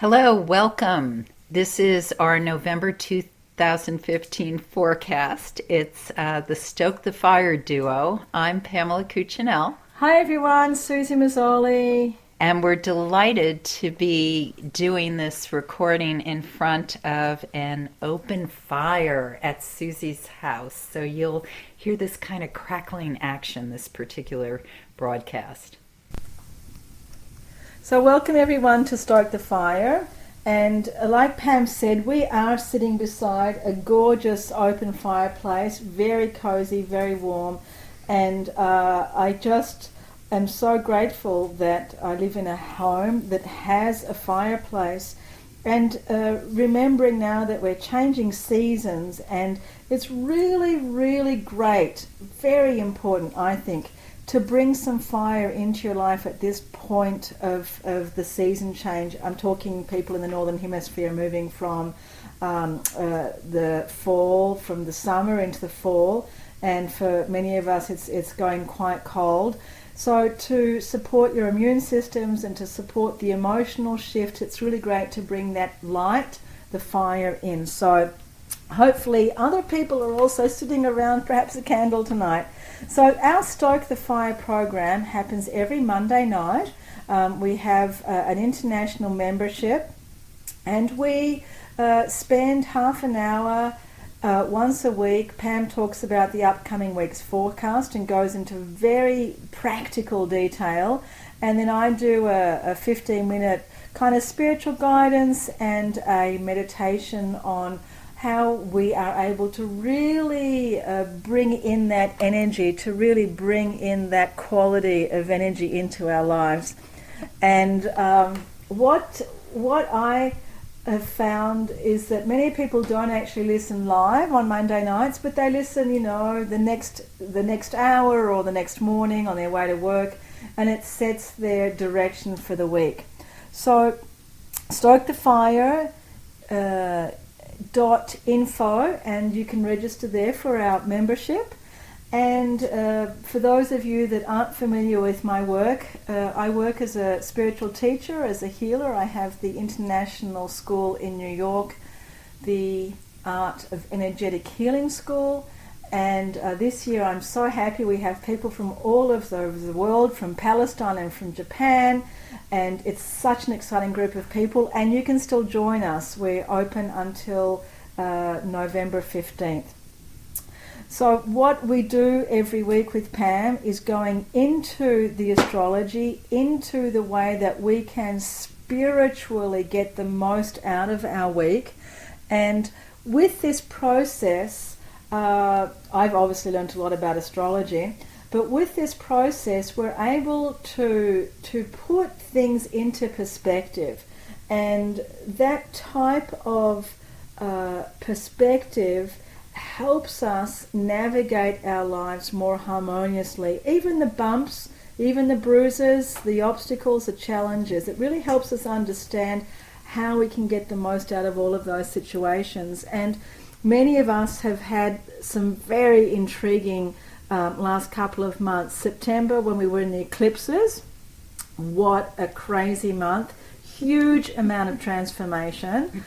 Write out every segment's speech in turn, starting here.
Hello, welcome. This is our November 2015 forecast. It's the Stoke the Fire duo. I'm Pamela Cucinell. Hi everyone, Suzy Meszoly. And we're delighted to be doing this recording in front of an open fire at Suzy's house. So you'll hear this kind of crackling action this particular broadcast. So welcome everyone to Stoke the Fire. And like Pam said, we are sitting beside a gorgeous open fireplace, very cozy, very warm. And I just am so grateful that I live in a home that has a fireplace. And remembering now that we're changing seasons, and it's really, really great, very important, I think, to bring some fire into your life at this point of the season change. I'm talking people in the Northern Hemisphere moving from the fall, from the summer into the fall, and for many of us it's going quite cold. So to support your immune systems and to support the emotional shift, it's really great to bring that light, the fire in. So hopefully other people are also sitting around perhaps a candle tonight. So our Stoke the Fire program happens every Monday night. We have an international membership, and we spend half an hour once a week. Pam talks about the upcoming week's forecast and goes into very practical detail. And then I do a 15-minute kind of spiritual guidance and a meditation on how we are able to really bring in that energy, to really bring in that quality of energy into our lives. And what I have found is that many people don't actually listen live on Monday nights, but they listen, the next hour or the next morning on their way to work, and it sets their direction for the week. So Stoke the Fire .info, and you can register there for our membership. And for those of you that aren't familiar with my work, I work as a spiritual teacher, as a healer. I have the International School in New York, the Art of Energetic Healing School, and this year I'm so happy we have people from all over the world, from Palestine and from Japan, and it's such an exciting group of people, and you can still join us. We're open until November 15th. So what we do every week with Pam is going into the astrology, into the way that we can spiritually get the most out of our week. And with this process, I've obviously learned a lot about astrology, but with this process we're able to put things into perspective. And that type of perspective helps us navigate our lives more harmoniously. Even the bumps, even the bruises, the obstacles, the challenges, it really helps us understand how we can get the most out of all of those situations. And many of us have had some very intriguing last couple of months. September, when we were in the eclipses, what a crazy month. Huge amount of transformation.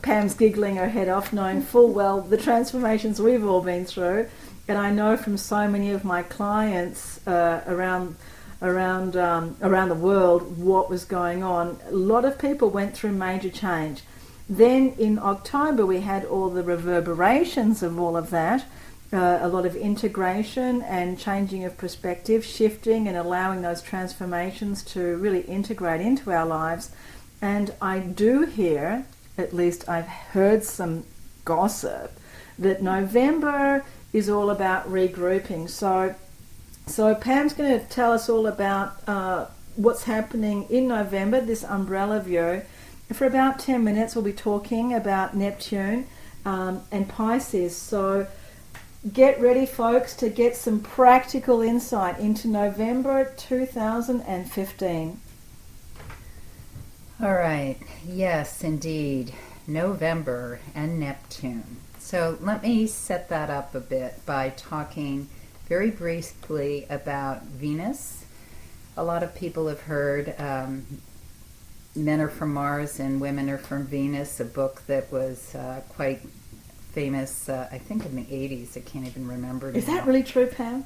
Pam's giggling her head off, knowing full well the transformations we've all been through. And I know from so many of my clients around the world what was going on. A lot of people went through major change. Then in October we had all the reverberations of all of that. A lot of integration and changing of perspective, shifting and allowing those transformations to really integrate into our lives. And I do hear, at least I've heard some gossip, that November is all about regrouping. So Pam's going to tell us all about what's happening in November, this umbrella view. For about 10 minutes we'll be talking about Neptune and Pisces. So get ready, folks, to get some practical insight into November 2015. All right. Yes, indeed. November and Neptune. So let me set that up a bit by talking very briefly about Venus. A lot of people have heard Men Are From Mars and Women Are From Venus, a book that was quite famous, I think in the 80s. I can't even remember now. Is that really true, Pam?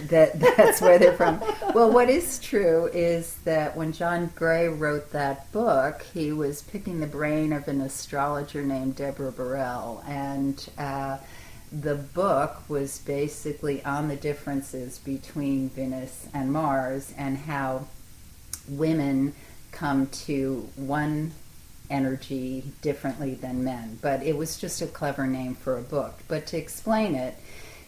That's where they're from. Well, what is true is that when John Gray wrote that book, he was picking the brain of an astrologer named Deborah Burrell, and the book was basically on the differences between Venus and Mars and how women come to one energy differently than men. But it was just a clever name for a book. But to explain it,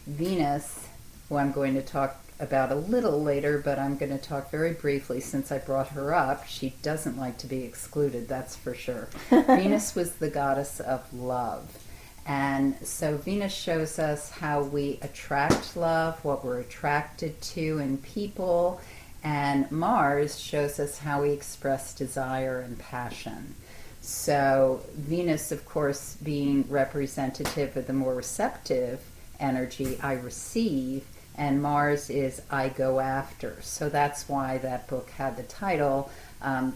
Venus, who I'm going to talk about a little later, but I'm going to talk very briefly since I brought her up. She doesn't like to be excluded, that's for sure. Venus was the goddess of love. And so Venus shows us how we attract love, what we're attracted to in people, and Mars shows us how we express desire and passion. So Venus, of course, being representative of the more receptive energy, I receive, and Mars is I go after. So that's why that book had the title,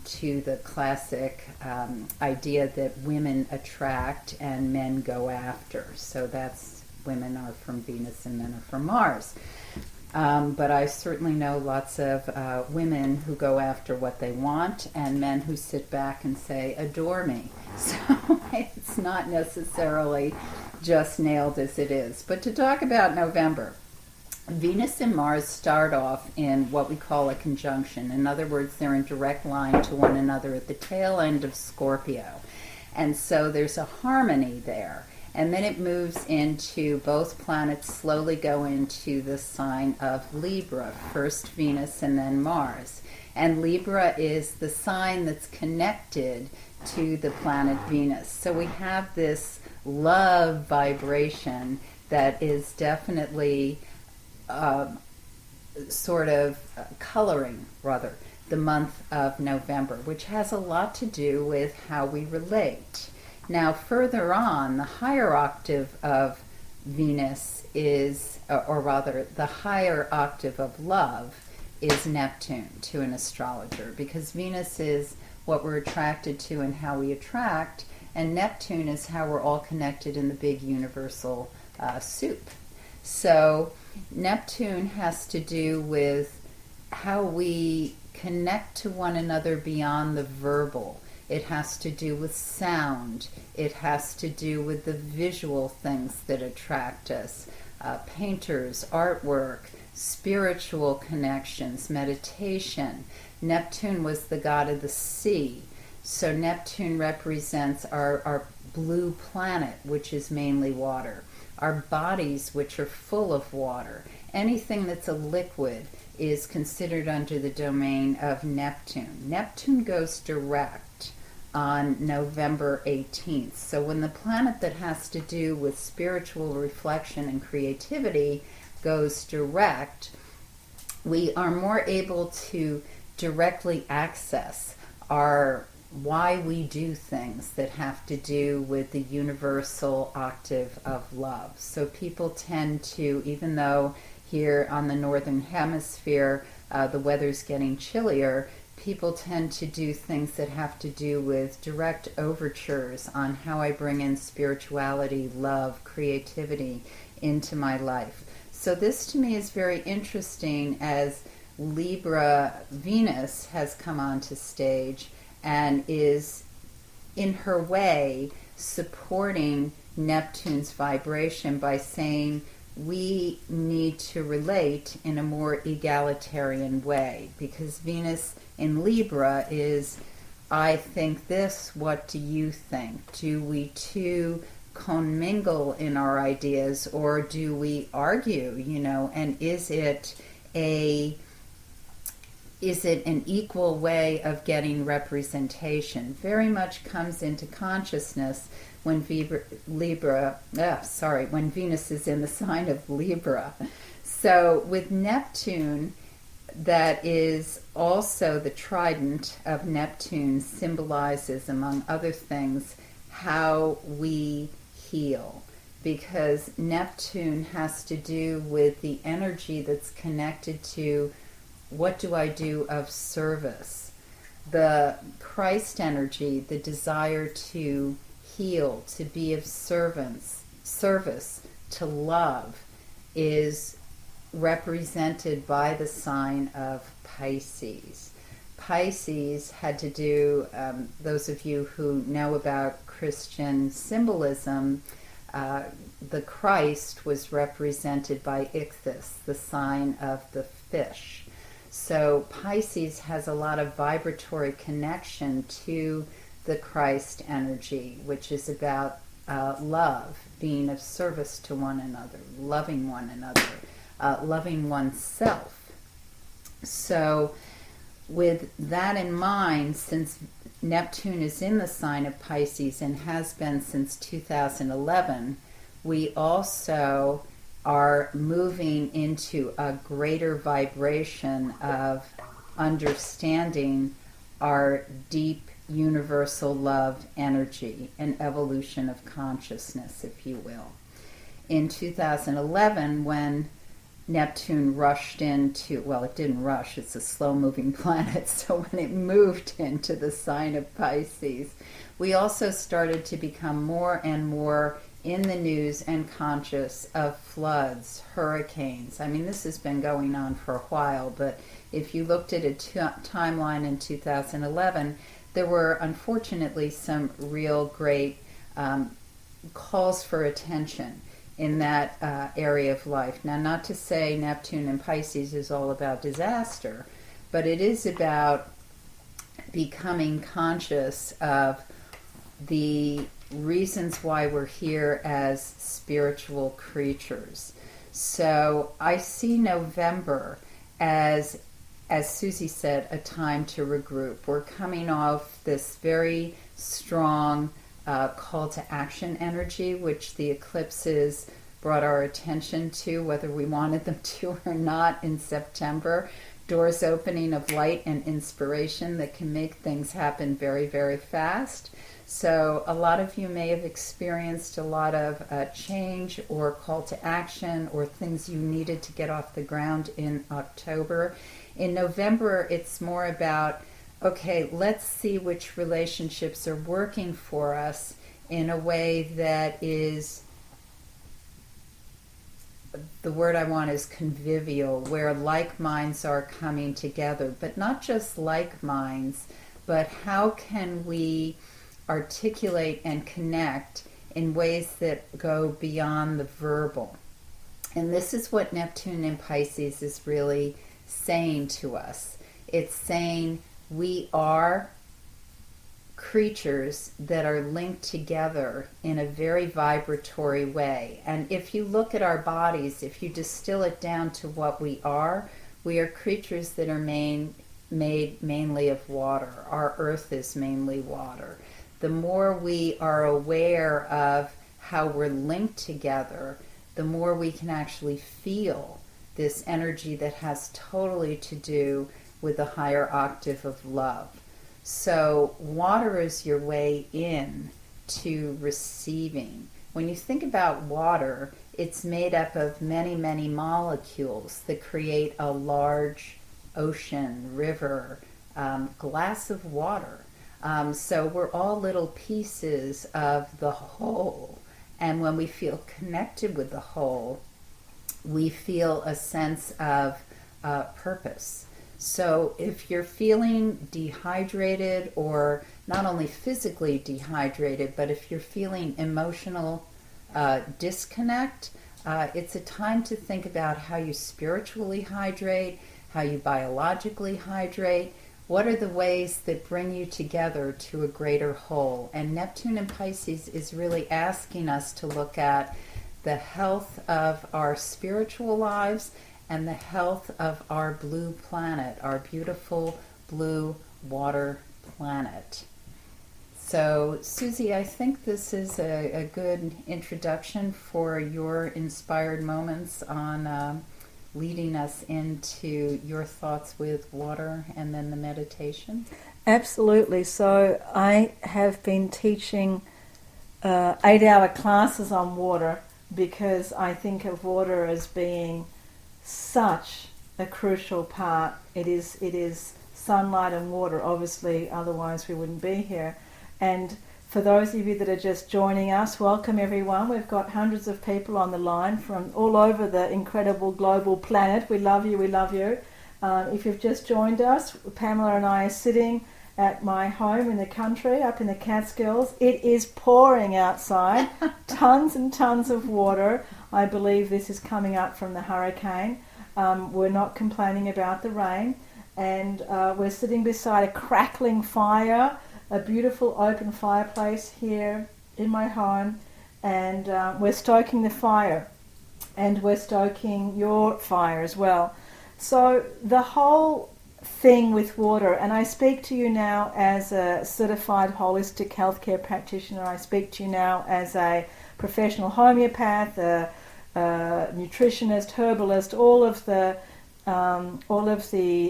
to the classic idea that women attract and men go after. So that's women are from Venus and men are from Mars. But I certainly know lots of women who go after what they want and men who sit back and say, adore me. So it's not necessarily just nailed as it is. But to talk about November, Venus and Mars start off in what we call a conjunction. In other words, they're in direct line to one another at the tail end of Scorpio. And so there's a harmony there. And then it moves into, both planets slowly go into the sign of Libra, first Venus and then Mars. And Libra is the sign that's connected to the planet Venus. So we have this love vibration that is definitely sort of coloring, rather, the month of November, which has a lot to do with how we relate. Now, further on, the higher octave of Venus is, or rather, the higher octave of love is Neptune to an astrologer, because Venus is what we're attracted to and how we attract, and Neptune is how we're all connected in the big universal soup. So Neptune has to do with how we connect to one another beyond the verbal. It has to do with sound. It has to do with the visual things that attract us. Painters, artwork, spiritual connections, meditation. Neptune was the god of the sea. So Neptune represents our blue planet, which is mainly water. Our bodies, which are full of water. Anything that's a liquid is considered under the domain of Neptune. Neptune goes direct on November 18th. So when the planet that has to do with spiritual reflection and creativity goes direct, we are more able to directly access our why we do things that have to do with the universal octave of love. So people tend to, even though here on the northern hemisphere the weather's getting chillier, people tend to do things that have to do with direct overtures on how I bring in spirituality, love, creativity into my life. So this to me is very interesting as Libra Venus has come onto stage and is in her way supporting Neptune's vibration by saying we need to relate in a more egalitarian way, because Venus in Libra is, I think this, what do you think? Do we two commingle in our ideas, or do we argue, and is it an equal way of getting representation? Very much comes into consciousness when when Venus is in the sign of Libra. So with Neptune, that is also the trident of Neptune, symbolizes, among other things, how we heal. Because Neptune has to do with the energy that's connected to what do I do of service? The Christ energy, the desire to heal, to be of service, to love, is represented by the sign of Pisces. Pisces had to do, those of you who know about Christian symbolism, the Christ was represented by Ichthus, the sign of the fish. So Pisces has a lot of vibratory connection to the Christ energy, which is about love, being of service to one another, loving one another, loving oneself. So with that in mind, since Neptune is in the sign of Pisces and has been since 2011, we also are moving into a greater vibration of understanding our deep universal love energy, an evolution of consciousness, if you will. In 2011, when Neptune rushed into, well, it didn't rush, it's a slow-moving planet, so when it moved into the sign of Pisces, we also started to become more and more in the news and conscious of floods, hurricanes. I mean, this has been going on for a while, but if you looked at a timeline in 2011, there were unfortunately some real great calls for attention in that area of life. Now, not to say Neptune and Pisces is all about disaster, but it is about becoming conscious of the reasons why we're here as spiritual creatures. So I see November as Suzy said, a time to regroup. We're coming off this very strong call to action energy, which the eclipses brought our attention to, whether we wanted them to or not, in September. Doors opening of light and inspiration that can make things happen very, very fast. So a lot of you may have experienced a lot of change or call to action or things you needed to get off the ground in October. In November, it's more about, okay, let's see which relationships are working for us in a way that is, the word I want is convivial, where like minds are coming together, but not just like minds, but how can we articulate and connect in ways that go beyond the verbal. And this is what Neptune in Pisces is really saying to us. It's saying we are creatures that are linked together in a very vibratory way. And if you look at our bodies, if you distill it down to what we are creatures that are made mainly of water. Our earth is mainly water. The more we are aware of how we're linked together, the more we can actually feel this energy that has totally to do with the higher octave of love. So water is your way in to receiving. When you think about water, it's made up of many, many molecules that create a large ocean, river, glass of water. So we're all little pieces of the whole. And when we feel connected with the whole, we feel a sense of purpose. So if you're feeling dehydrated, or not only physically dehydrated, but if you're feeling emotional disconnect, it's a time to think about how you spiritually hydrate, how you biologically hydrate. What are the ways that bring you together to a greater whole? And Neptune in Pisces is really asking us to look at the health of our spiritual lives and the health of our blue planet, our beautiful blue water planet. So, Suzy, I think this is a good introduction for your inspired moments on leading us into your thoughts with water and then the meditation. Absolutely. So I have been teaching 8-hour classes on water because I think of water as being such a crucial part. It is sunlight and water, obviously, otherwise we wouldn't be here. And for those of you that are just joining us, welcome everyone. We've got hundreds of people on the line from all over the incredible global planet. We love you, we love you. If you've just joined us, Pamela and I are sitting at my home in the country, up in the Catskills. It is pouring outside, tons and tons of water. I believe this is coming up from the hurricane. We're not complaining about the rain, and we're sitting beside a crackling fire, a beautiful open fireplace here in my home, and we're stoking the fire, and we're stoking your fire as well. So the whole thing with water, and I speak to you now as a certified holistic healthcare practitioner, I speak to you now as a professional homeopath, a nutritionist, herbalist, all of the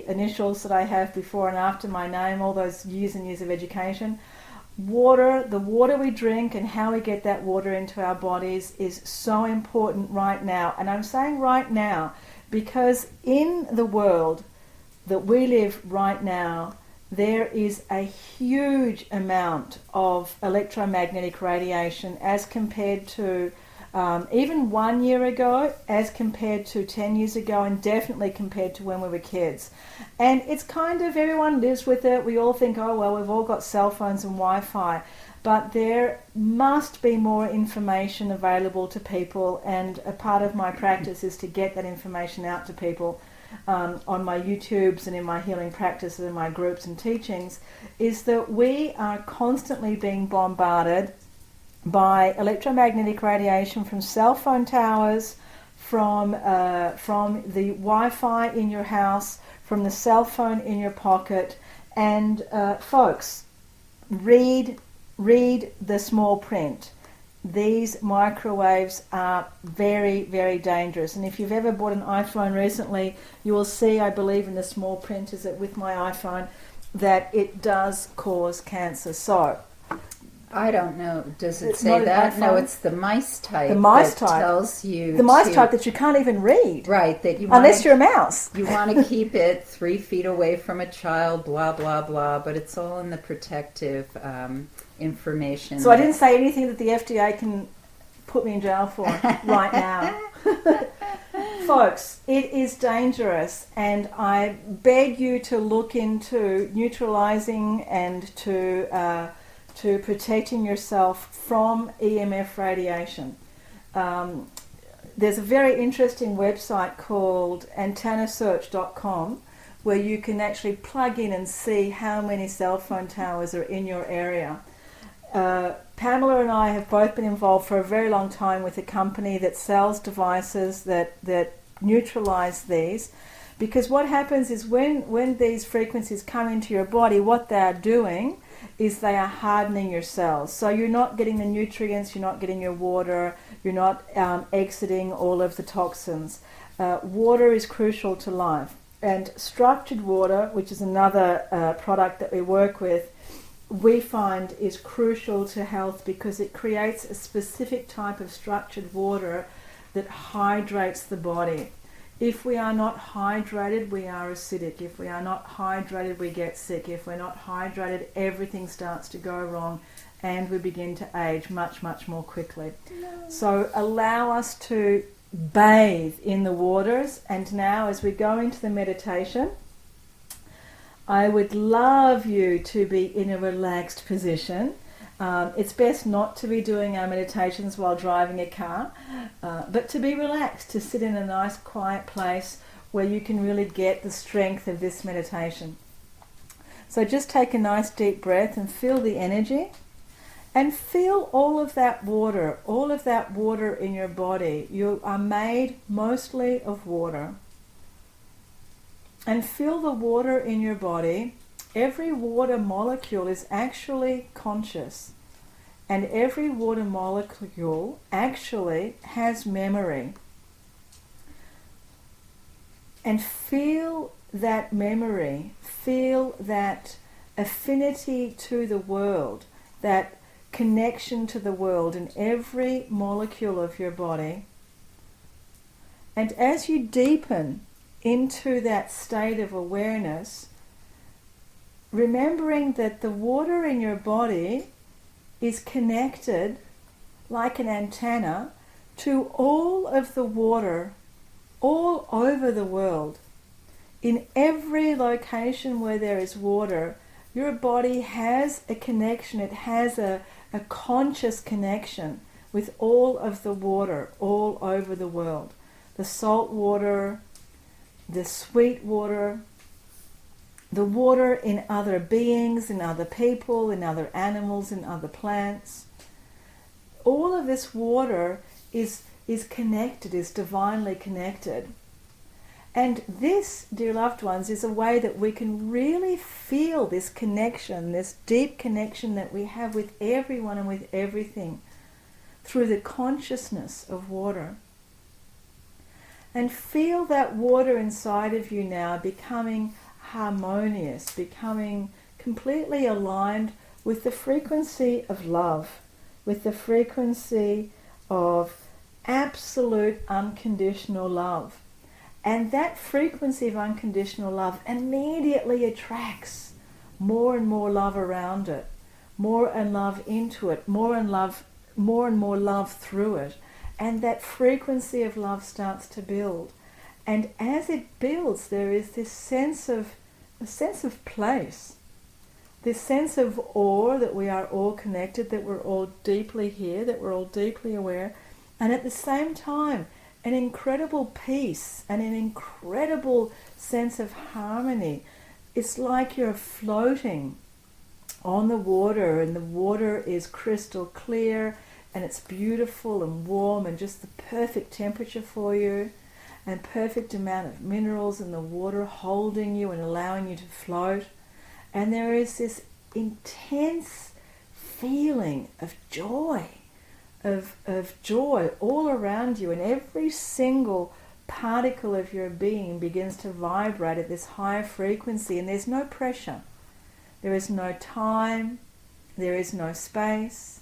initials that I have before and after my name, all those years and years of education. Water, the water we drink and how we get that water into our bodies is so important right now. And I'm saying right now because in the world that we live right now, there is a huge amount of electromagnetic radiation as compared to even 1 year ago, as compared to 10 years ago, and definitely compared to when we were kids. And it's kind of, everyone lives with it. We all think, oh, well, we've all got cell phones and Wi-Fi. But there must be more information available to people, and a part of my practice is to get that information out to people on my YouTubes and in my healing practices and my groups and teachings, is that we are constantly being bombarded by electromagnetic radiation from cell phone towers, from the Wi-Fi in your house, from the cell phone in your pocket. And folks, read the small print. These microwaves are very, very dangerous. And if you've ever bought an iPhone recently, you will see, I believe in the small print, is it with my iPhone, that it does cause cancer. So I don't know. Does it say that? No, it's the mice type. The mice that type tells you the mice type that you can't even read. Right, that you unless you're a mouse. You want to keep it 3 feet away from a child. Blah blah blah. But it's all in the protective information. So I didn't say anything that the FDA can put me in jail for right now. Folks, it is dangerous, and I beg you to look into neutralizing and to protecting yourself from EMF radiation. There's a very interesting website called antennasearch.com where you can actually plug in and see how many cell phone towers are in your area. Pamela and I have both been involved for a very long time with a company that sells devices that neutralize these, because what happens is when these frequencies come into your body, what they are doing is they are hardening your cells. So you're not getting the nutrients, you're not getting your water, you're not exiting all of the toxins. Water is crucial to life. And structured water, which is another product that we work with, we find is crucial to health because it creates a specific type of structured water that hydrates the body. If we are not hydrated, we are acidic. If we are not hydrated, we get sick. If we're not hydrated, everything starts to go wrong and we begin to age much, much more quickly. No. So allow us to bathe in the waters. And now as we go into the meditation, I would love you to be in a relaxed position. It's best not to be doing our meditations while driving a car, but to be relaxed, to sit in a nice quiet place where you can really get the strength of this meditation. So just take a nice deep breath and feel the energy, and feel all of that water in your body. You are made mostly of water. And feel the water in your body. Every water molecule is actually conscious, and every water molecule actually has memory. And feel that memory, feel that affinity to the world, that connection to the world in every molecule of your body. And as you deepen into that state of awareness, remembering that the water in your body is connected like an antenna to all of the water all over the world. In every location where there is water, your body has a connection. It has a conscious connection with all of the water all over the world. The salt water, the sweet water, the water in other beings, in other people, in other animals, in other plants. All of this water is connected, is divinely connected. And this, dear loved ones, is a way that we can really feel this connection, this deep connection that we have with everyone and with everything through the consciousness of water. And feel that water inside of you now becoming harmonious, becoming completely aligned with the frequency of love, with the frequency of absolute unconditional love. And that frequency of unconditional love immediately attracts more and more love around it, more and love into it, more and more love through it. And that frequency of love starts to build. And as it builds, there is this sense of place, this sense of awe that we are all connected, that we're all deeply here, that we're all deeply aware, and at the same time, an incredible peace and an incredible sense of harmony. It's like you're floating on the water, and the water is crystal clear, and it's beautiful and warm and just the perfect temperature for you, and perfect amount of minerals in the water holding you and allowing you to float. And there is this intense feeling of joy, of joy all around you, and every single particle of your being begins to vibrate at this higher frequency, and there's no pressure. There is no time, there is no space,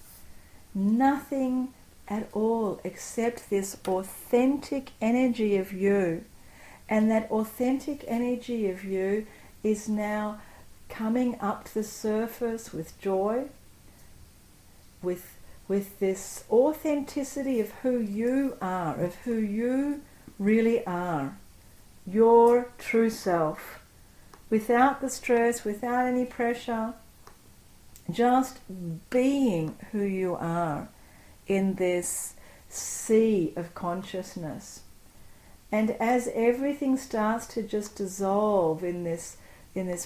nothing at all except this authentic energy of you. And that authentic energy of you is now coming up to the surface with joy, with this authenticity of who you are, of who you really are, your true self, without the stress, without any pressure, just being who you are in this sea of consciousness. And as everything starts to just dissolve in this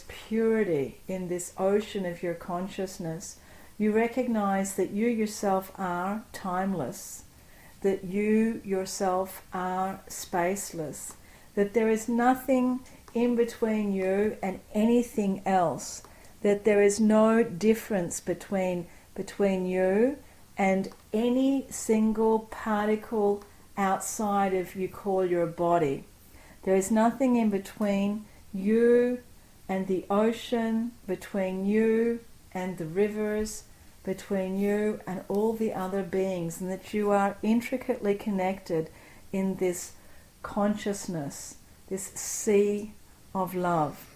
purity, in this ocean of your consciousness, you recognize that you yourself are timeless, that you yourself are spaceless, that there is nothing in between you and anything else, that there is no difference between you and any single particle outside of you call your body. There is nothing in between you and the ocean, between you and the rivers, between you and all the other beings, and that you are intricately connected in this consciousness, this sea of love.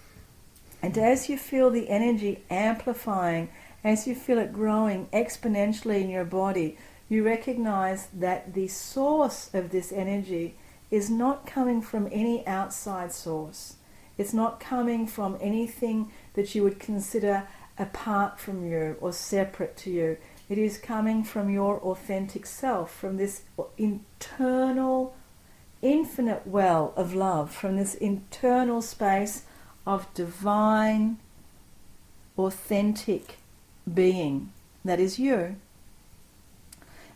And as you feel the energy amplifying, as you feel it growing exponentially in your body, you recognize that the source of this energy is not coming from any outside source. It's not coming from anything that you would consider apart from you or separate to you. It is coming from your authentic self, from this internal, infinite well of love, from this internal space of divine, authentic being that is you.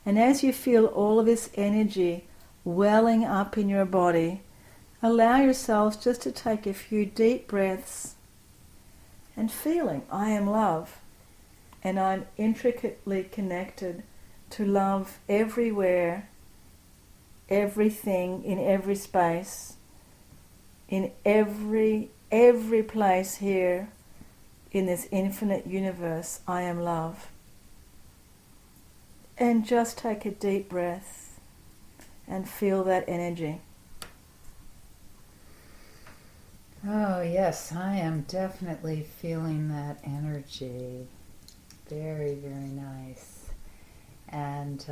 And as you feel all of this energy welling up in your body, allow yourselves just to take a few deep breaths and feeling, I am love, and I'm intricately connected to love everywhere, everything, in every space, in every place here in this infinite universe. I am love. And just take a deep breath and feel that energy. Oh, yes, I am definitely feeling that energy. Very, very nice. And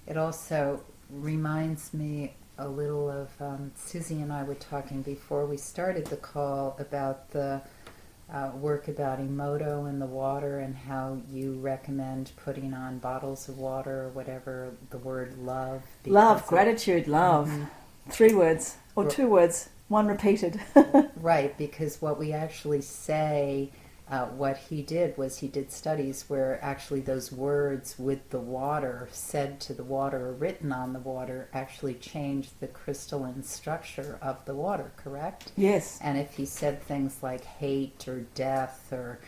it also reminds me a little of Susie and I were talking before we started the call about the work about Emoto and the water, and how you recommend putting on bottles of water or whatever, the word love. Love, gratitude, love. Mhm. 3 words, or 2 words, one repeated. Right, because what we actually say, what he did was he did studies where actually those words with the water, said to the water or written on the water, actually changed the crystalline structure of the water, correct? Yes. And if he said things like hate or death or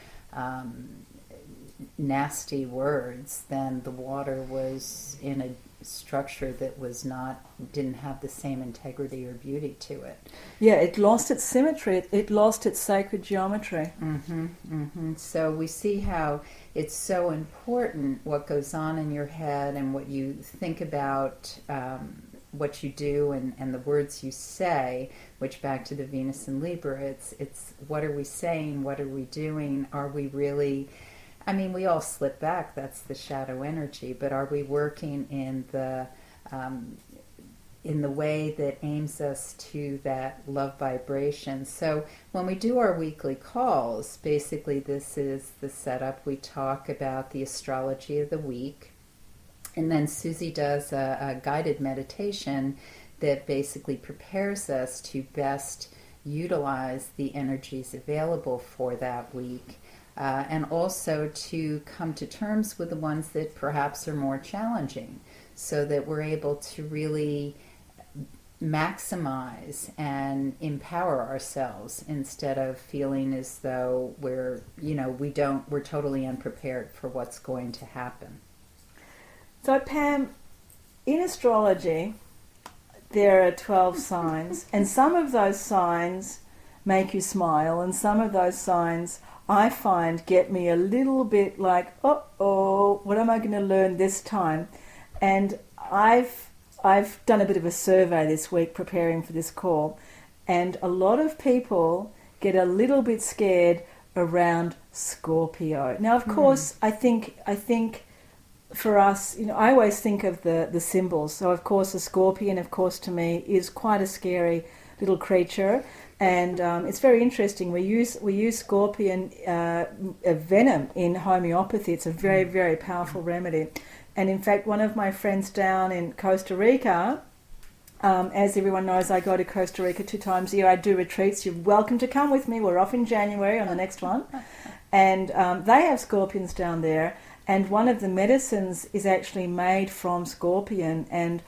nasty words, then the water was in a structure that was not, didn't have the same integrity or beauty to it. Yeah, it lost its symmetry. It lost its sacred geometry. So we see how it's so important what goes on in your head and what you think about, what you do, and the words you say, which, back to the Venus and Libra, it's what are we saying, what are we doing, are we really, I mean, we all slip back, that's the shadow energy, but are we working in the way that aims us to that love vibration? So when we do our weekly calls, basically this is the setup. We talk about the astrology of the week, and then Susie does a guided meditation that basically prepares us to best utilize the energies available for that week. And also to come to terms with the ones that perhaps are more challenging, so that we're able to really maximize and empower ourselves instead of feeling as though we're totally unprepared for what's going to happen. So, Pam, in astrology, there are 12 signs, and some of those signs make you smile, and some of those signs I find get me a little bit like, uh-oh, what am I going to learn this time? And I've done a bit of a survey this week preparing for this call, and a lot of people get a little bit scared around Scorpio. Now, of course, I think for us, I always think of the symbols. So, of course, a scorpion, of course, to me, is quite a scary little creature. And it's very interesting. We use scorpion venom in homeopathy. It's a very, very powerful remedy. And in fact, one of my friends down in Costa Rica, as everyone knows, I go to Costa Rica 2 times a year. I do retreats. You're welcome to come with me. We're off in January on the next one. And they have scorpions down there. And one of the medicines is actually made from scorpion. And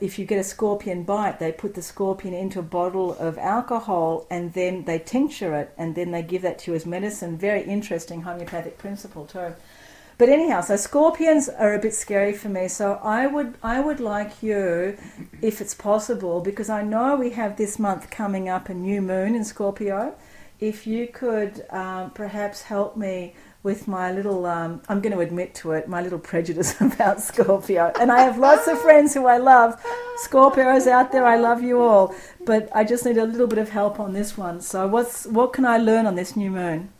if you get a scorpion bite, they put the scorpion into a bottle of alcohol and then they tincture it and then they give that to you as medicine. Very interesting homeopathic principle too. But anyhow, so scorpions are a bit scary for me. So I would like you, if it's possible, because I know we have this month coming up a new moon in Scorpio, if you could perhaps help me with my little, I'm going to admit to it, my little prejudice about Scorpio. And I have lots of friends who I love. Scorpios out there, I love you all. But I just need a little bit of help on this one. So what can I learn on this new moon?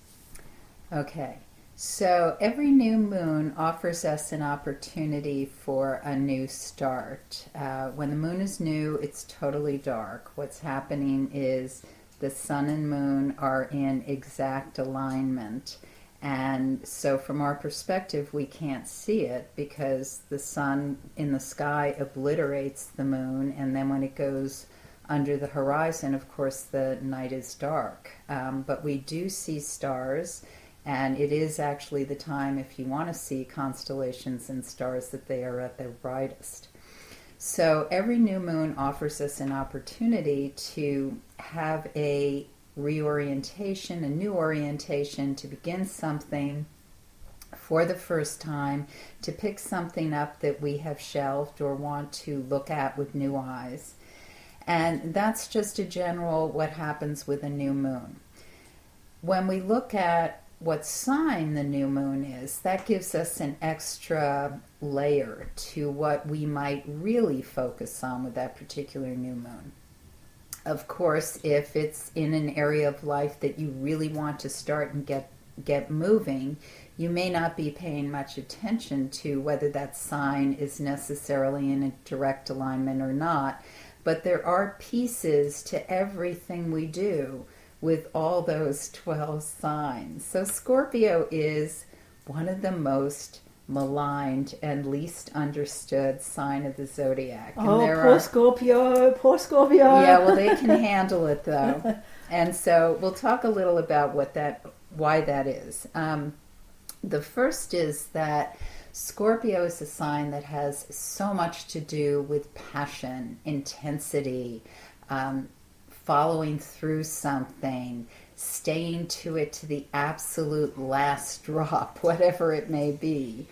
Okay. So every new moon offers us an opportunity for a new start. When the moon is new, it's totally dark. What's happening is the sun and moon are in exact alignment. And so from our perspective, we can't see it because the sun in the sky obliterates the moon, and then when it goes under the horizon, of course, the night is dark. But we do see stars, and it is actually the time, if you want to see constellations and stars, that they are at their brightest. So every new moon offers us an opportunity to have a reorientation, a new orientation, to begin something for the first time, to pick something up that we have shelved or want to look at with new eyes. And that's just a general what happens with a new moon. When we look at what sign the new moon is, that gives us an extra layer to what we might really focus on with that particular new moon. Of course, if it's in an area of life that you really want to start and get moving, you may not be paying much attention to whether that sign is necessarily in a direct alignment or not. But there are pieces to everything we do with all those 12 signs. So Scorpio is one of the most maligned and least understood sign of the zodiac. And poor Scorpio, poor Scorpio. Yeah, well, they can handle it though. And so we'll talk a little about why that is. The first is that Scorpio is a sign that has so much to do with passion, intensity, following through something, staying to it to the absolute last drop, whatever it may be.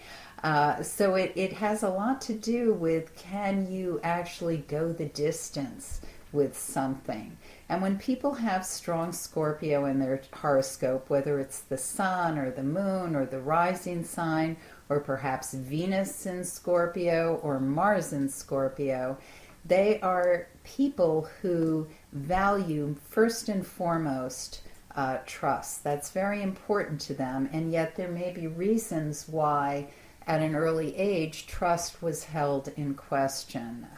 So it has a lot to do with, can you actually go the distance with something? And when people have strong Scorpio in their horoscope, whether it's the sun or the moon or the rising sign, or perhaps Venus in Scorpio or Mars in Scorpio, they are people who value first and foremost trust. That's very important to them, and yet there may be reasons why at an early age trust was held in question.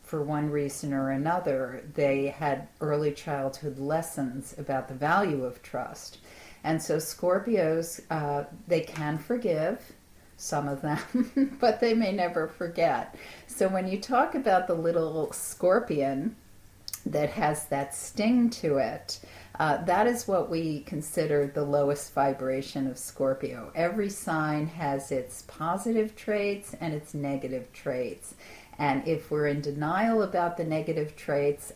For one reason or another, they had early childhood lessons about the value of trust. And so Scorpios, they can forgive, some of them, but they may never forget. So when you talk about the little scorpion that has that sting to it, that is what we consider the lowest vibration of Scorpio. Every sign has its positive traits and its negative traits. And if we're in denial about the negative traits,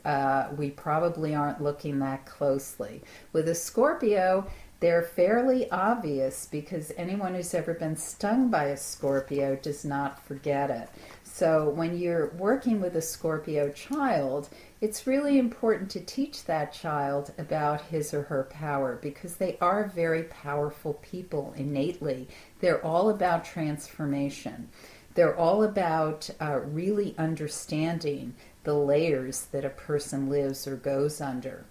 we probably aren't looking that closely. With a Scorpio, they're fairly obvious because anyone who's ever been stung by a Scorpio does not forget it. So when you're working with a Scorpio child, it's really important to teach that child about his or her power, because they are very powerful people innately. They're all about transformation. They're all about really understanding the layers that a person lives or goes under.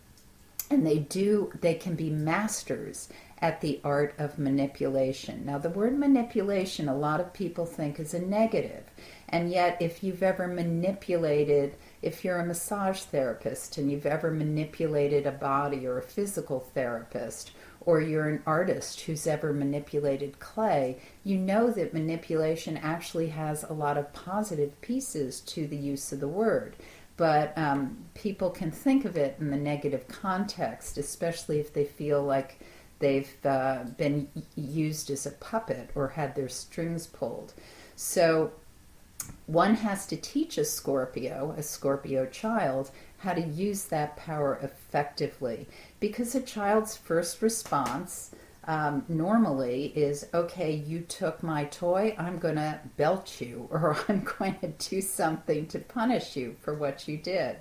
And they can be masters at the art of manipulation. Now, the word manipulation, a lot of people think is a negative. And yet, if you've ever manipulated, if you're a massage therapist and you've ever manipulated a body, or a physical therapist, or you're an artist who's ever manipulated clay, you know that manipulation actually has a lot of positive pieces to the use of the word. But people can think of it in the negative context, especially if they feel like they've been used as a puppet or had their strings pulled. So one has to teach a Scorpio child, how to use that power effectively. Because a child's first response normally is, okay, you took my toy, I'm going to belt you, or I'm going to do something to punish you for what you did.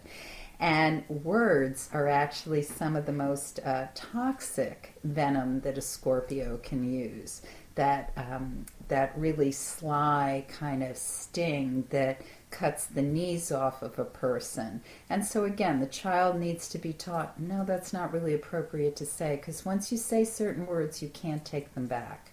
And words are actually some of the most toxic venom that a Scorpio can use. That really sly kind of sting that cuts the knees off of a person. And so again, the child needs to be taught, no, that's not really appropriate to say, because once you say certain words, you can't take them back.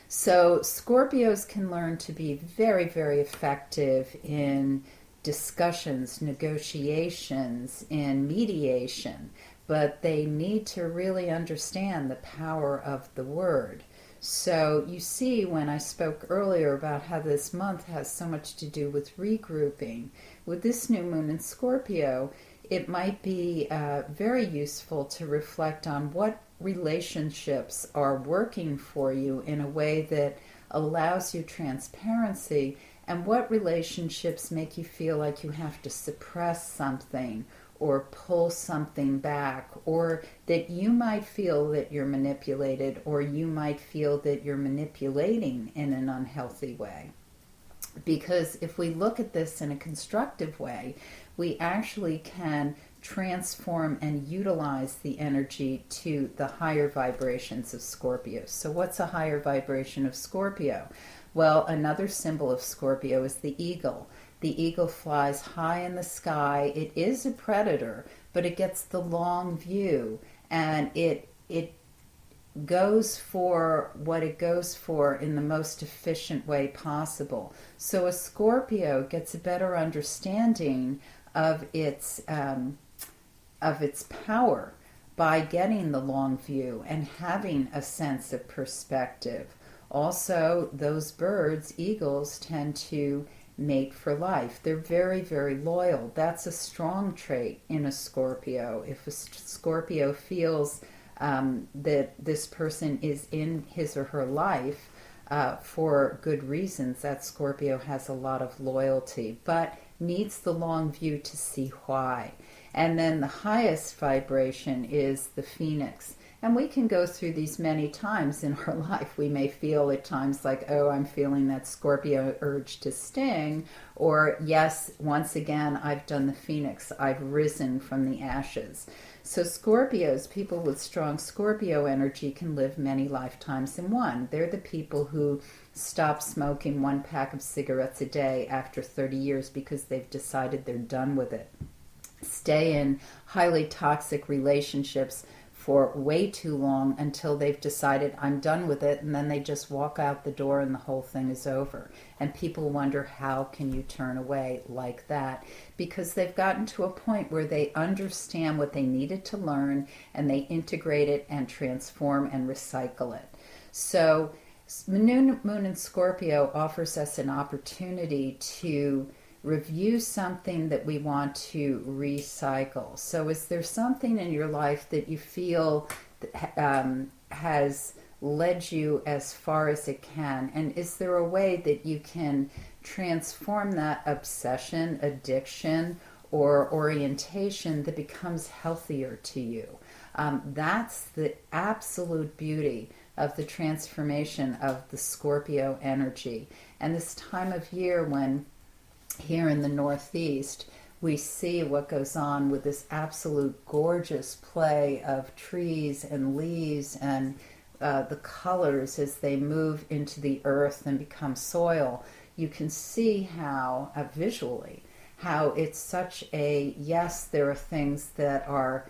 So Scorpios can learn to be very, very effective in discussions, negotiations, in mediation, but they need to really understand the power of the word. So you see, when I spoke earlier about how this month has so much to do with regrouping, with this new moon in Scorpio, it might be very useful to reflect on what relationships are working for you in a way that allows you transparency, and what relationships make you feel like you have to suppress something or pull something back, or that you might feel that you're manipulated, or you might feel that you're manipulating in an unhealthy way. Because if we look at this in a constructive way, we actually can transform and utilize the energy to the higher vibrations of Scorpio. So what's a higher vibration of Scorpio? Well, another symbol of Scorpio is the eagle. The eagle flies high in the sky. It is a predator, but it gets the long view, and it goes for what it goes for in the most efficient way possible. So a Scorpio gets a better understanding of its power by getting the long view and having a sense of perspective. Also, those birds, eagles, tend to mate for life. They're very, very loyal. That's a strong trait in a Scorpio. If a Scorpio feels that this person is in his or her life for good reasons, that Scorpio has a lot of loyalty, but needs the long view to see why. And then the highest vibration is the Phoenix. And we can go through these many times in our life. We may feel at times like, oh, I'm feeling that Scorpio urge to sting, or yes, once again, I've done the Phoenix. I've risen from the ashes. So Scorpios, people with strong Scorpio energy, can live many lifetimes in one. They're the people who stop smoking 1 pack of cigarettes a day after 30 years because they've decided they're done with it. Stay in highly toxic relationships for way too long until they've decided I'm done with it, and then they just walk out the door and the whole thing is over. And people wonder, how can you turn away like that? Because they've gotten to a point where they understand what they needed to learn, and they integrate it and transform and recycle it. So Moon in Scorpio offers us an opportunity to review something that we want to recycle. So is there something in your life that you feel has led you as far as it can? And is there a way that you can transform that obsession, addiction, or orientation that becomes healthier to you? That's the absolute beauty of the transformation of the Scorpio energy. And this time of year when here in the Northeast, we see what goes on with this absolute gorgeous play of trees and leaves and the colors as they move into the earth and become soil. You can see how, visually, how it's such a, yes, there are things that are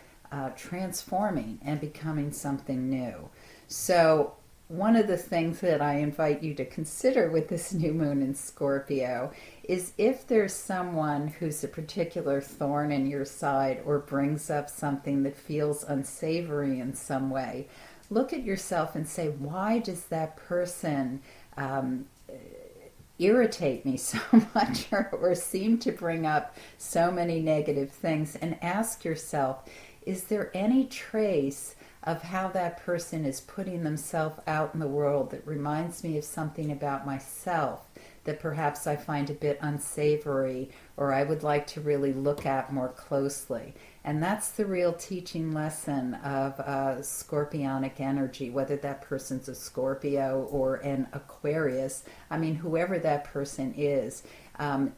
transforming and becoming something new. So one of the things that I invite you to consider with this new moon in Scorpio is if there's someone who's a particular thorn in your side or brings up something that feels unsavory in some way, look at yourself and say, why does that person irritate me so much or seem to bring up so many negative things? And ask yourself, is there any trace of how that person is putting themselves out in the world that reminds me of something about myself that perhaps I find a bit unsavory or I would like to really look at more closely? And that's the real teaching lesson of scorpionic energy, whether that person's a Scorpio or an Aquarius. I mean, whoever that person is,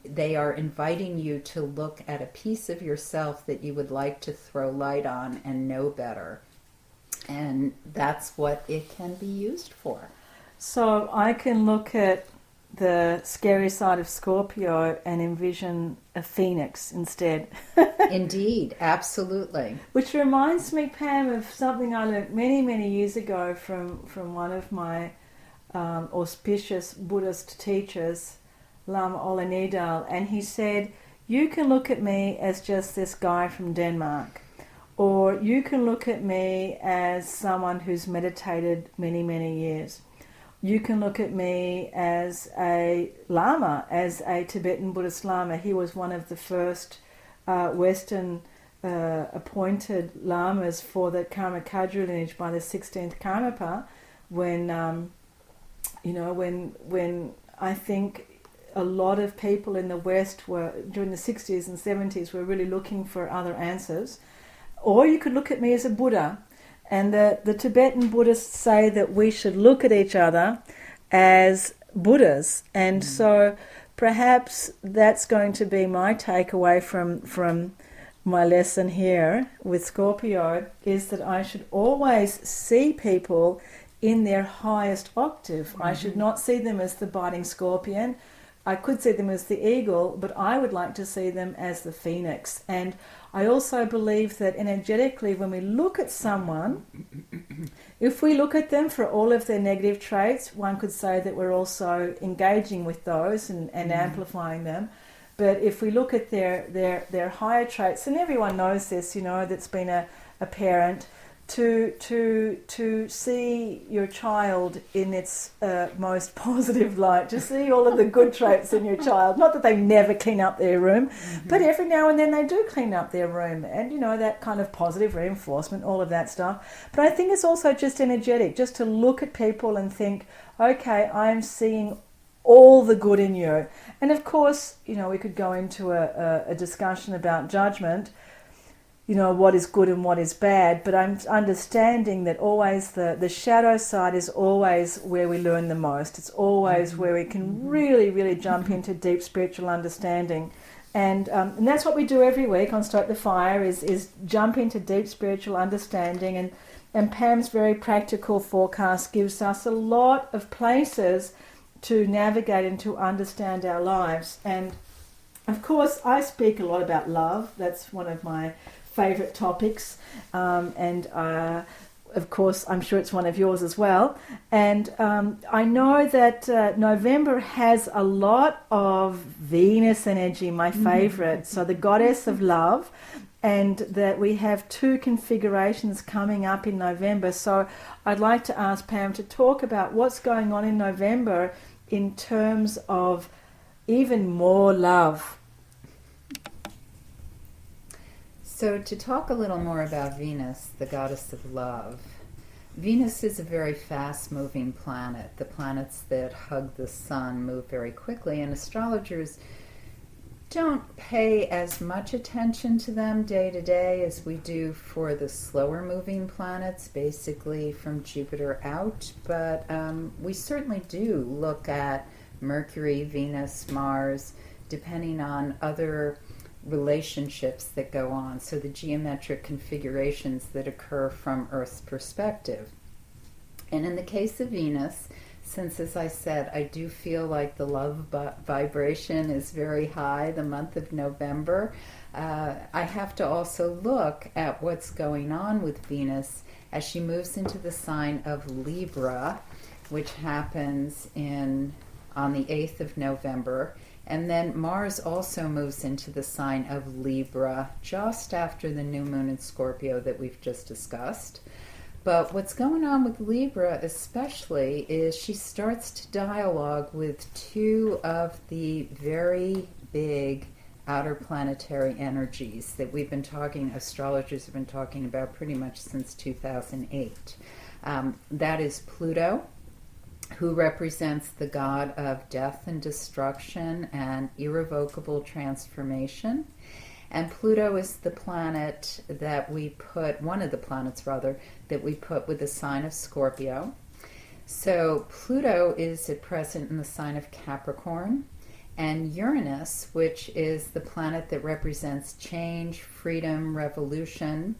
they are inviting you to look at a piece of yourself that you would like to throw light on and know better. And that's what it can be used for. So I can look at the scary side of Scorpio and envision a phoenix instead. Indeed, absolutely. Which reminds me, Pam, of something I learned many, many years ago from one of my auspicious Buddhist teachers, Lama Ola Nidal, and he said, you can look at me as just this guy from Denmark, or you can look at me as someone who's meditated many, many years. You can look at me as a Lama, as a Tibetan Buddhist Lama. He was one of the first Western appointed Lamas for the Karma Kagyu lineage by the 16th Karmapa, when I think a lot of people in the West were, during the 60s and 70s, were really looking for other answers. Or you could look at me as a Buddha. And the Tibetan Buddhists say that we should look at each other as Buddhas. And so perhaps that's going to be my takeaway from my lesson here with Scorpio, is that I should always see people in their highest octave. I should not see them as the biting scorpion I could see them as the eagle, but I would like to see them as the phoenix. And I also believe that energetically, when we look at someone, if we look at them for all of their negative traits, one could say that we're also engaging with those and amplifying them. But if we look at their higher traits, and everyone knows this, that's been a parent, to see your child in its most positive light, to see all of the good traits in your child. Not that they never clean up their room, but every now and then they do clean up their room, and that kind of positive reinforcement, all of that stuff. But I think it's also just energetic, just to look at people and think, okay, I'm seeing all the good in you. And of course, we could go into a discussion about judgment, what is good and what is bad, but I'm understanding that always the shadow side is always where we learn the most. It's always where we can really, really jump into deep spiritual understanding. And that's what we do every week on Stoke the Fire, is jump into deep spiritual understanding. And Pam's very practical forecast gives us a lot of places to navigate and to understand our lives. And of course, I speak a lot about love. That's one of my favourite topics, and of course I'm sure it's one of yours as well. And I know that November has a lot of Venus energy, my favourite, so the goddess of love, and that we have 2 configurations coming up in November. So I'd like to ask Pam to talk about what's going on in November in terms of even more love. So to talk a little more about Venus, the goddess of love, Venus is a very fast-moving planet. The planets that hug the sun move very quickly, and astrologers don't pay as much attention to them day to day as we do for the slower-moving planets, basically from Jupiter out. But we certainly do look at Mercury, Venus, Mars, depending on other relationships that go on, so the geometric configurations that occur from Earth's perspective. And in the case of Venus, since, as I said, I do feel like the love vibration is very high the month of November, I have to also look at what's going on with Venus as she moves into the sign of Libra, which happens on the 8th of November. And then Mars also moves into the sign of Libra just after the new moon in Scorpio that we've just discussed. But what's going on with Libra especially is she starts to dialogue with 2 of the very big outer planetary energies that astrologers have been talking about pretty much since 2008. That is Pluto, who represents the god of death and destruction and irrevocable transformation. And Pluto is the planet that we put, one of the planets rather, that we put with the sign of Scorpio. So Pluto is at present in the sign of Capricorn, and Uranus, which is the planet that represents change, freedom, revolution,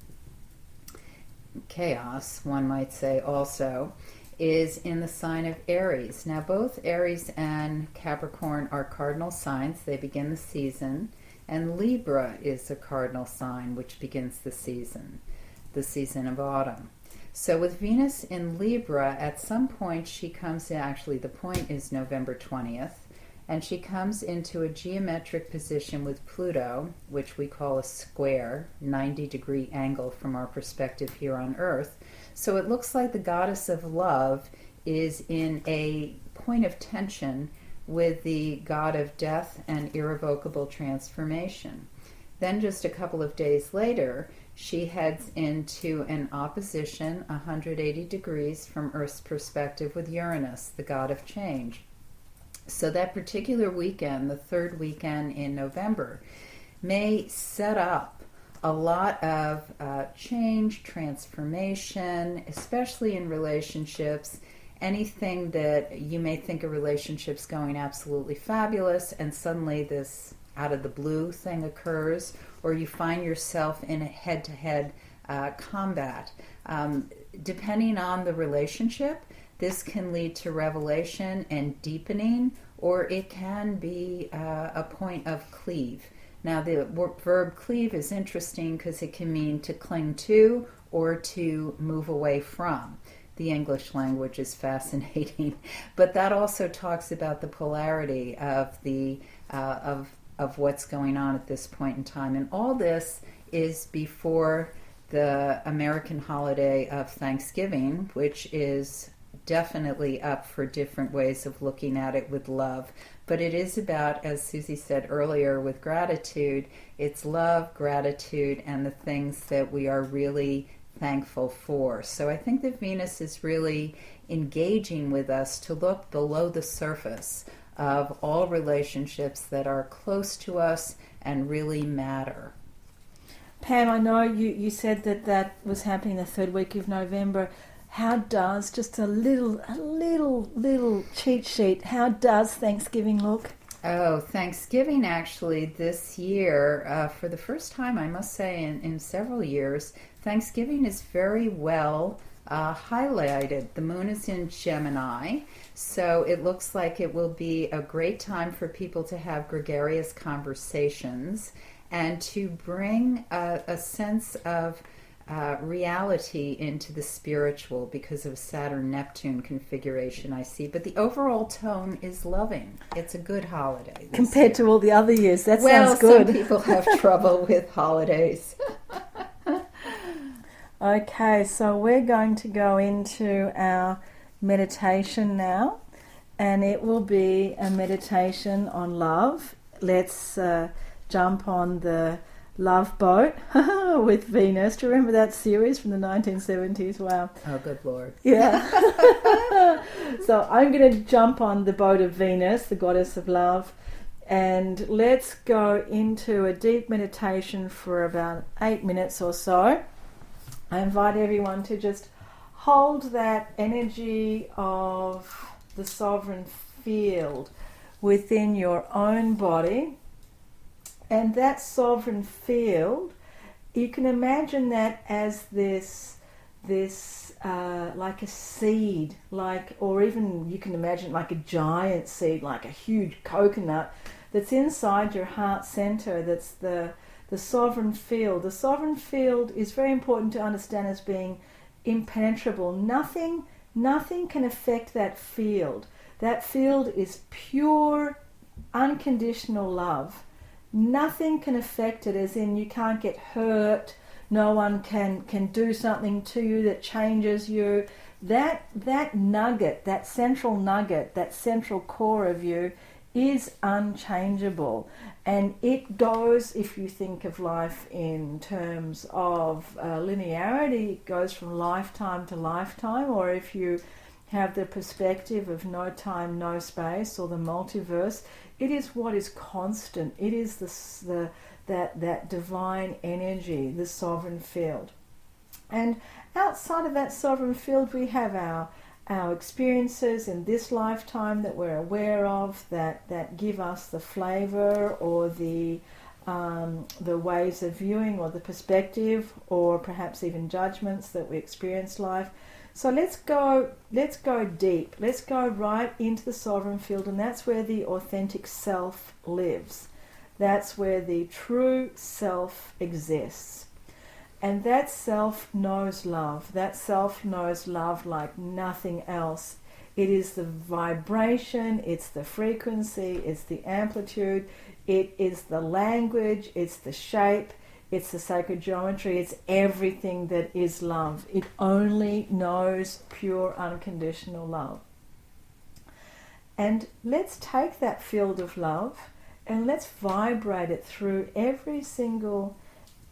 chaos, one might say also, is in the sign of Aries. Now both Aries and Capricorn are cardinal signs. They begin the season. And Libra is a cardinal sign which begins the season of autumn. So with Venus in Libra, at some point she comes in, actually the point is November 20th, and she comes into a geometric position with Pluto, which we call a square, 90-degree angle from our perspective here on Earth. So it looks like the goddess of love is in a point of tension with the god of death and irrevocable transformation. Then just a couple of days later, she heads into an opposition 180 degrees from Earth's perspective with Uranus, the god of change. So that particular weekend, the 3rd weekend in November, may set up a lot of change, transformation, especially in relationships. Anything that you may think a relationship's going absolutely fabulous, and suddenly this out of the blue thing occurs, or you find yourself in a head-to-head combat. Depending on the relationship, this can lead to revelation and deepening, or it can be a point of cleave. Now, the verb cleave is interesting because it can mean to cling to or to move away from. The English language is fascinating, but that also talks about the polarity of of what's going on at this point in time. And all this is before the American holiday of Thanksgiving, which is definitely up for different ways of looking at it with love. But it is about, as Suzy said earlier, with gratitude, it's love, gratitude, and the things that we are really thankful for. So I think that Venus is really engaging with us to look below the surface of all relationships that are close to us and really matter. Pam, I know you said that was happening the third week of November. How does, just a little cheat sheet, how does Thanksgiving look? Oh, Thanksgiving actually this year, for the first time, I must say, in several years, Thanksgiving is very well highlighted. The moon is in Gemini, so it looks like it will be a great time for people to have gregarious conversations and to bring a sense of reality into the spiritual because of Saturn-Neptune configuration I see. But the overall tone is loving. It's a good holiday. Compared to all the other years, that well, sounds good. Some people have trouble with holidays. Okay, so we're going to go into our meditation now, and it will be a meditation on love. Let's jump on the Love Boat with Venus. Do you remember that series from the 1970s? Wow. Oh, good Lord. Yeah. So I'm going to jump on the boat of Venus, the goddess of love, and let's go into a deep meditation for about 8 minutes or so. I invite everyone to just hold that energy of the sovereign field within your own body. And that sovereign field, you can imagine that as this like a seed, or even you can imagine like a giant seed, like a huge coconut that's inside your heart center. That's the sovereign field. The sovereign field is very important to understand as being impenetrable. Nothing can affect that field. That field is pure, unconditional love. Nothing can affect it, as in you can't get hurt, no one can do something to you that changes you. That nugget, that central core of you is unchangeable. And it goes, if you think of life in terms of linearity, it goes from lifetime to lifetime, or if you have the perspective of no time, no space, or the multiverse, it is what is constant. It is that divine energy, the sovereign field. And outside of that sovereign field, we have our experiences in this lifetime that we're aware of, that give us the flavor or the ways of viewing or the perspective, or perhaps even judgments that we experience life. So let's go deep. Let's go right into the sovereign field, and that's where the authentic self lives. That's where the true self exists. And that self knows love. That self knows love like nothing else. It is the vibration, it's the frequency, it's the amplitude, it is the language, it's the shape, it's the sacred geometry, it's everything that is love. It only knows pure unconditional love. And let's take that field of love and let's vibrate it through every single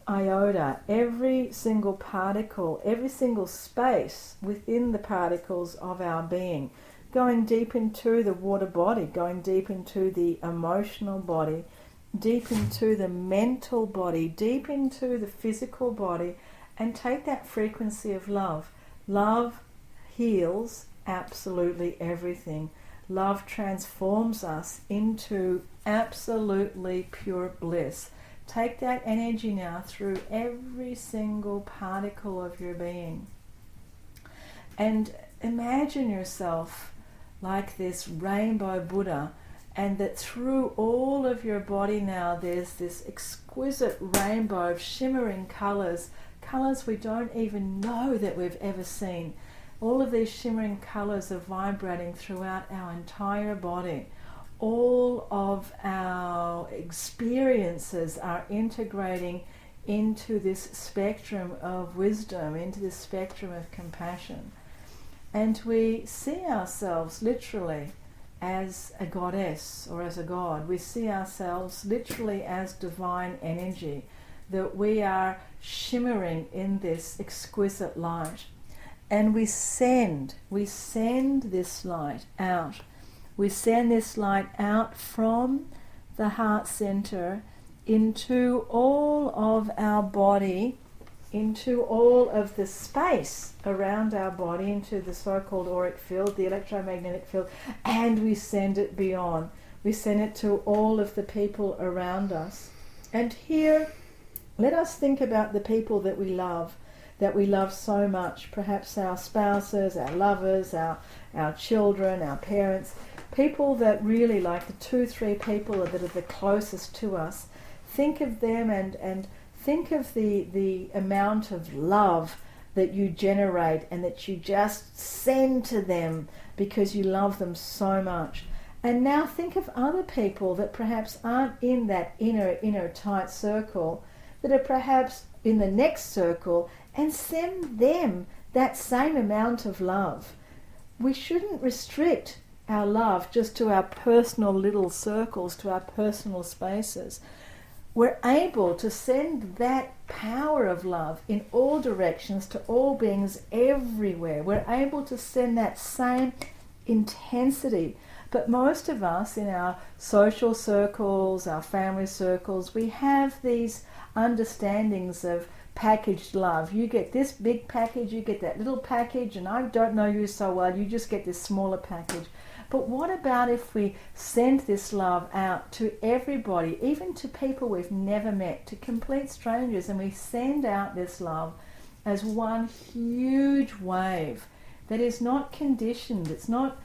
iota, every single particle, every single space within the particles of our being, going deep into the water body, going deep into the emotional body, deep into the mental body, deep into the physical body, and take that frequency of love. Love heals absolutely everything. Love transforms us into absolutely pure bliss. Take that energy now through every single particle of your being. And imagine yourself like this rainbow Buddha, and that through all of your body now there's this exquisite rainbow of shimmering colours, colours we don't even know that we've ever seen. All of these shimmering colours are vibrating throughout our entire body. All of our experiences are integrating into this spectrum of wisdom, into this spectrum of compassion. And we see ourselves literally as a goddess or as a god. We see ourselves literally as divine energy, that we are shimmering in this exquisite light. And we send this light out. We send this light out from the heart center into all of our body, into all of the space around our body, into the so-called auric field, the electromagnetic field, and we send it beyond. We send it to all of the people around us. And here, let us think about the people that we love so much, perhaps our spouses, our lovers, our children, our parents, people that really, like the 2-3 people that are the closest to us. Think of them and think of the amount of love that you generate and that you just send to them because you love them so much. And now think of other people that perhaps aren't in that inner tight circle, that are perhaps in the next circle, and send them that same amount of love. We shouldn't restrict our love just to our personal little circles, to our personal spaces. We're able to send that power of love in all directions to all beings everywhere. We're able to send that same intensity. But most of us in our social circles, our family circles, we have these understandings of packaged love. You get this big package, you get that little package, and I don't know you so well, you just get this smaller package. But what about if we send this love out to everybody, even to people we've never met, to complete strangers, and we send out this love as one huge wave that is not conditioned, it's not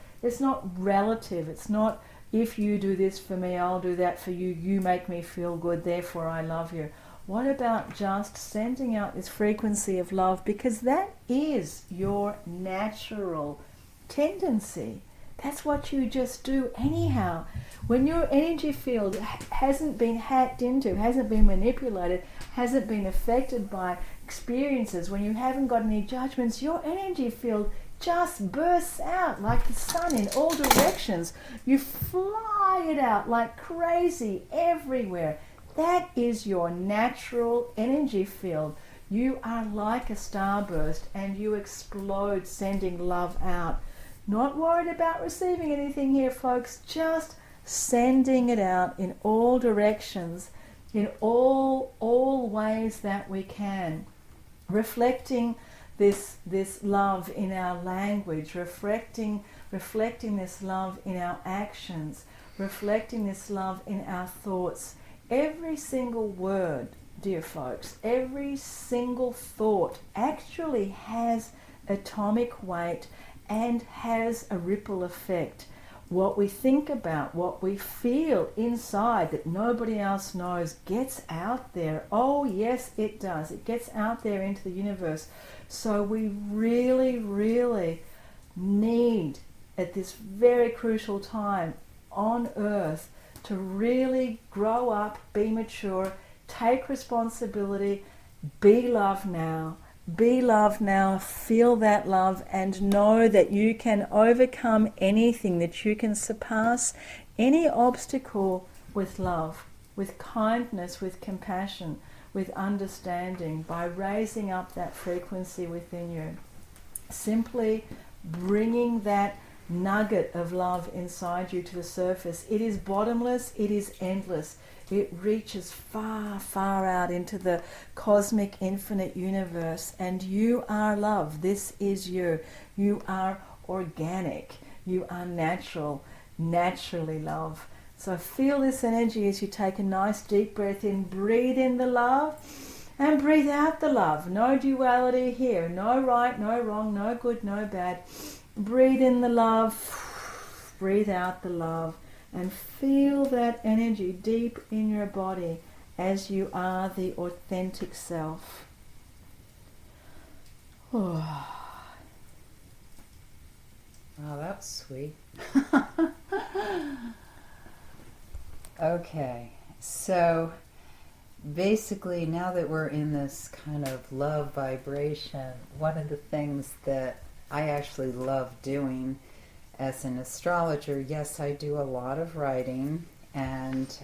relative, it's not if you do this for me, I'll do that for you, you make me feel good, therefore I love you. What about just sending out this frequency of love, because that is your natural tendency. That's what you just do anyhow. When your energy field hasn't been hacked into, hasn't been manipulated, hasn't been affected by experiences, when you haven't got any judgments, your energy field just bursts out like the sun in all directions. You fly it out like crazy everywhere. That is your natural energy field. You are like a starburst and you explode sending love out. Not worried about receiving anything here, folks. Just sending it out in all directions, in all ways that we can. Reflecting this love in our language, reflecting this love in our actions, reflecting this love in our thoughts. Every single word, dear folks, every single thought actually has atomic weight and has a ripple effect. What we think about, what we feel inside that nobody else knows gets out there. Oh yes, it does. It gets out there into the universe. So we really, really need, at this very crucial time on Earth, to really grow up, be mature, take responsibility, be love now. Be love now, feel that love, and know that you can overcome anything, that you can surpass any obstacle with love, with kindness, with compassion, with understanding, by raising up that frequency within you. Simply bringing that nugget of love inside you to the surface. It is bottomless, it is endless. It reaches far, far out into the cosmic infinite universe, and you are love. This is you. You are organic. You are natural, naturally love. So feel this energy as you take a nice deep breath in. Breathe in the love and breathe out the love. No duality here. No right, no wrong, no good, no bad. Breathe in the love. Breathe out the love. and feel that energy deep in your body as you are the authentic self. Oh. Oh, that's sweet. Okay, so basically now that we're in this kind of love vibration, one of the things that I actually love doing as an astrologer, yes, I do a lot of writing, and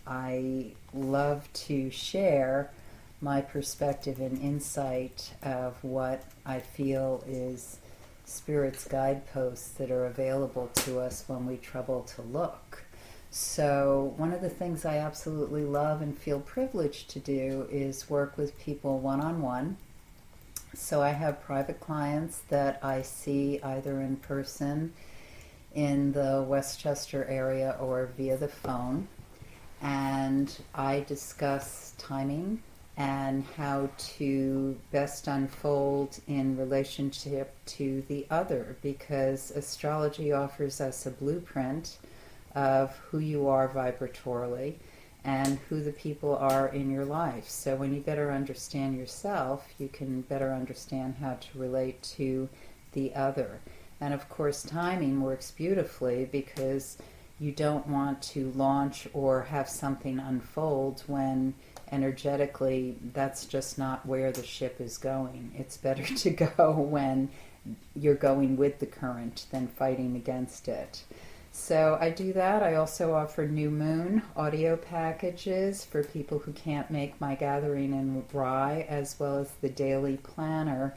I love to share my perspective and insight of what I feel is Spirit's guideposts that are available to us when we trouble to look. So one of the things I absolutely love and feel privileged to do is work with people one-on-one. So I have private clients that I see either in person in the Westchester area or via the phone, and I discuss timing and how to best unfold in relationship to the other, because astrology offers us a blueprint of who you are vibratorily and who the people are in your life. So when you better understand yourself, you can better understand how to relate to the other. And of course, timing works beautifully, because you don't want to launch or have something unfold when energetically that's just not where the ship is going. It's better to go when you're going with the current than fighting against it. So I do that. I also offer new moon audio packages for people who can't make my gathering in Rye, as well as the daily planner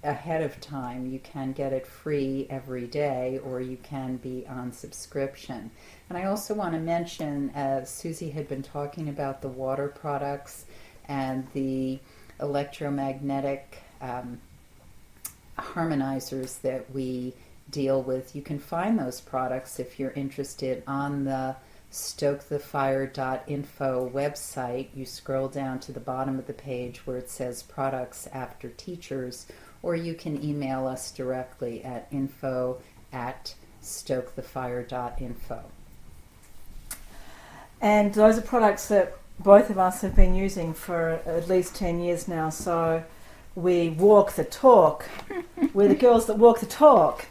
ahead of time. You can get it free every day, or you can be on subscription. And I also want to mention, Suzy had been talking about the water products and the electromagnetic harmonizers that we deal with. You can find those products, if you're interested, on the stokethefire.info website. You scroll down to the bottom of the page where it says products after teachers, or you can email us directly at info@stokethefire.info. And those are products that both of us have been using for at least 10 years now, so we walk the talk. We're the girls that walk the talk.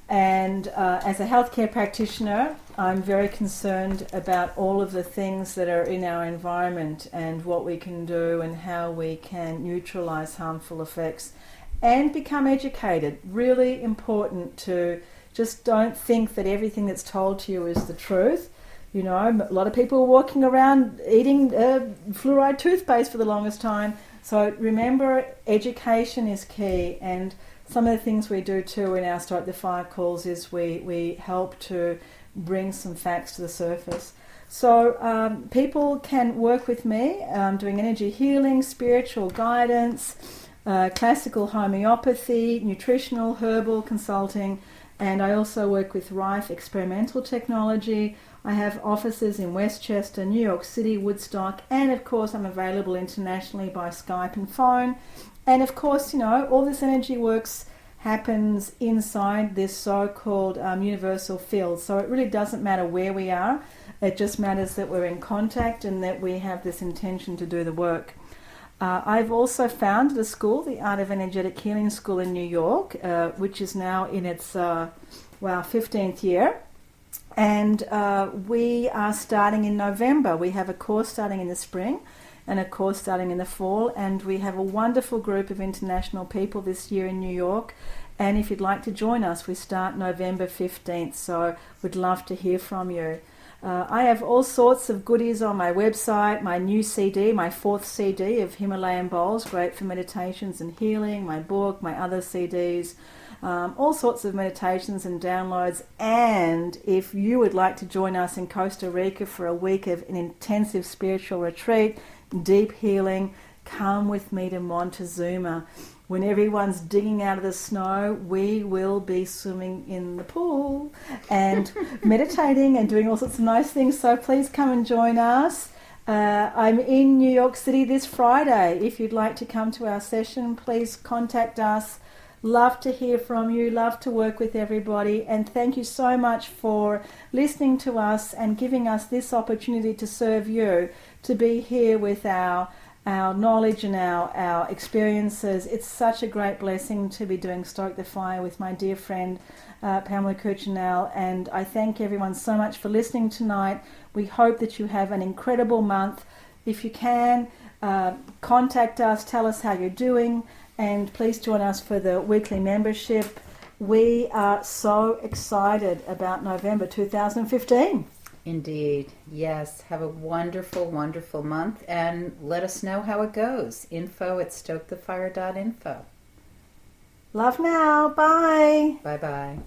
And as a healthcare practitioner, I'm very concerned about all of the things that are in our environment and what we can do and how we can neutralize harmful effects and become educated. Really important to just don't think that everything that's told to you is the truth. You know, a lot of people are walking around eating fluoride toothpaste for the longest time. So remember, education is key. And some of the things we do too in our Stoke the Fire calls is we help to bring some facts to the surface. So people can work with me doing energy healing, spiritual guidance, classical homeopathy, nutritional, herbal consulting, and I also work with Rife experimental technology. I have offices in Westchester, New York City, Woodstock, and of course I'm available internationally by Skype and phone. And of course, you know, all this energy works happens inside this so-called universal field. So it really doesn't matter where we are. It just matters that we're in contact and that we have this intention to do the work. I've also founded a school, the Art of Energetic Healing School in New York, which is now in its 15th year. And we are starting in November. We have a course starting in the spring and a course starting in the fall, and we have a wonderful group of international people this year in New York. And if you'd like to join us, we start November 15th, so we'd love to hear from you. I have all sorts of goodies on my website, my new CD, my 4th CD of Himalayan bowls, great for meditations and healing, my book, my other CDs, all sorts of meditations and downloads. And if you would like to join us in Costa Rica for a week of an intensive spiritual retreat, deep healing, come with me to Montezuma. When everyone's digging out of the snow, we will be swimming in the pool and meditating and doing all sorts of nice things. So please come and join us. I'm in New York City this Friday. If you'd like to come to our session, please contact us. Love to hear from you, love to work with everybody, and thank you so much for listening to us and giving us this opportunity to serve you, to be here with our knowledge and our experiences. It's such a great blessing to be doing Stoke the Fire with my dear friend Pamela Cucinell, and I thank everyone so much for listening tonight. We hope that you have an incredible month. If you can, contact us, tell us how you're doing, and please join us for the weekly membership. We are so excited about November 2015. Indeed. Yes. Have a wonderful, wonderful month, and let us know how it goes. info@stokethefire.info. Love now. Bye. Bye-bye.